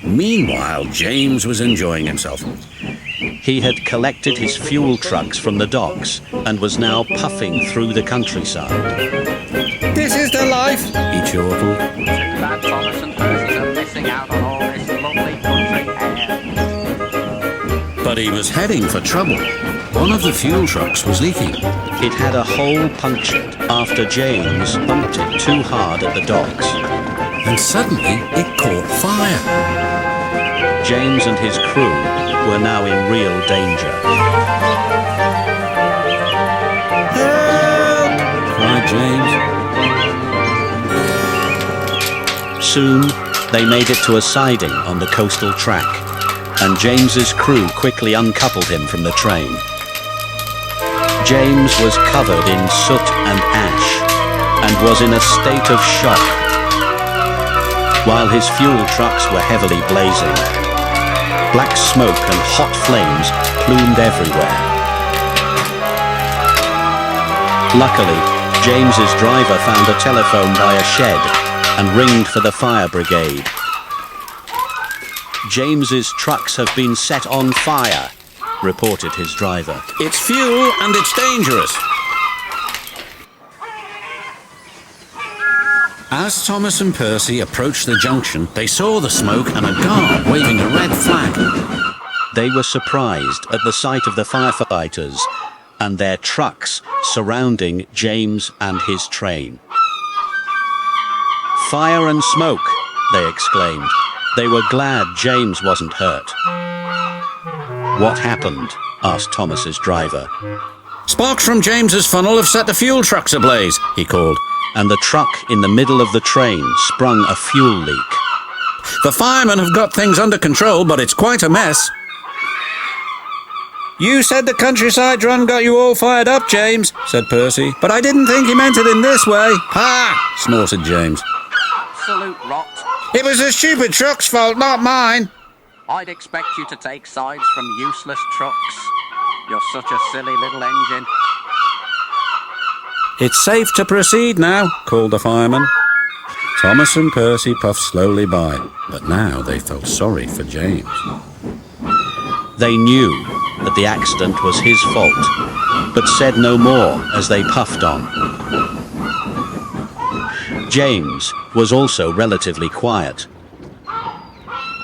Meanwhile, James was enjoying himself. He had collected his fuel trucks from the docks and was now puffing through the countryside. "This is the life," he chortled. Too bad Thomas and Percy are missing out on all this lovely country air. But he was heading for trouble. One of the fuel trucks was leaking. It had a hole punctured after James bumped it too hard at the docks. And suddenly it caught fire. James and his crew were now in real danger. "Help!" cried James. Soon, they made it to a siding on the coastal track, and James's crew quickly uncoupled him from the train. James was covered in soot and ash, and was in a state of shock, while his fuel trucks were heavily blazing. Black smoke and hot flames plumed everywhere. Luckily, James's driver found a telephone by a shed and ringed for the fire brigade. "James's trucks have been set on fire," reported his driver. "It's fuel and it's dangerous." As Thomas and Percy approached the junction, they saw the smoke and a guard waving a red flag. They were surprised at the sight of the firefighters and their trucks surrounding James and his train. "Fire and smoke," they exclaimed. They were glad James wasn't hurt. "What happened?" asked Thomas's driver. "Sparks from James's funnel have set the fuel trucks ablaze," he called. And the truck in the middle of the train sprung a fuel leak. "The firemen have got things under control, but it's quite a mess." "You said the countryside run got you all fired up, James," said Percy. "But I didn't think he meant it in this way." "Ha!" snorted James. Absolute rot. "It was the stupid truck's fault, not mine." I'd expect you to take sides from useless trucks. You're such a silly little engine. "It's safe to proceed now," called the fireman. Thomas and Percy puffed slowly by, but now they felt sorry for James. They knew that the accident was his fault, but said no more as they puffed on. James was also relatively quiet.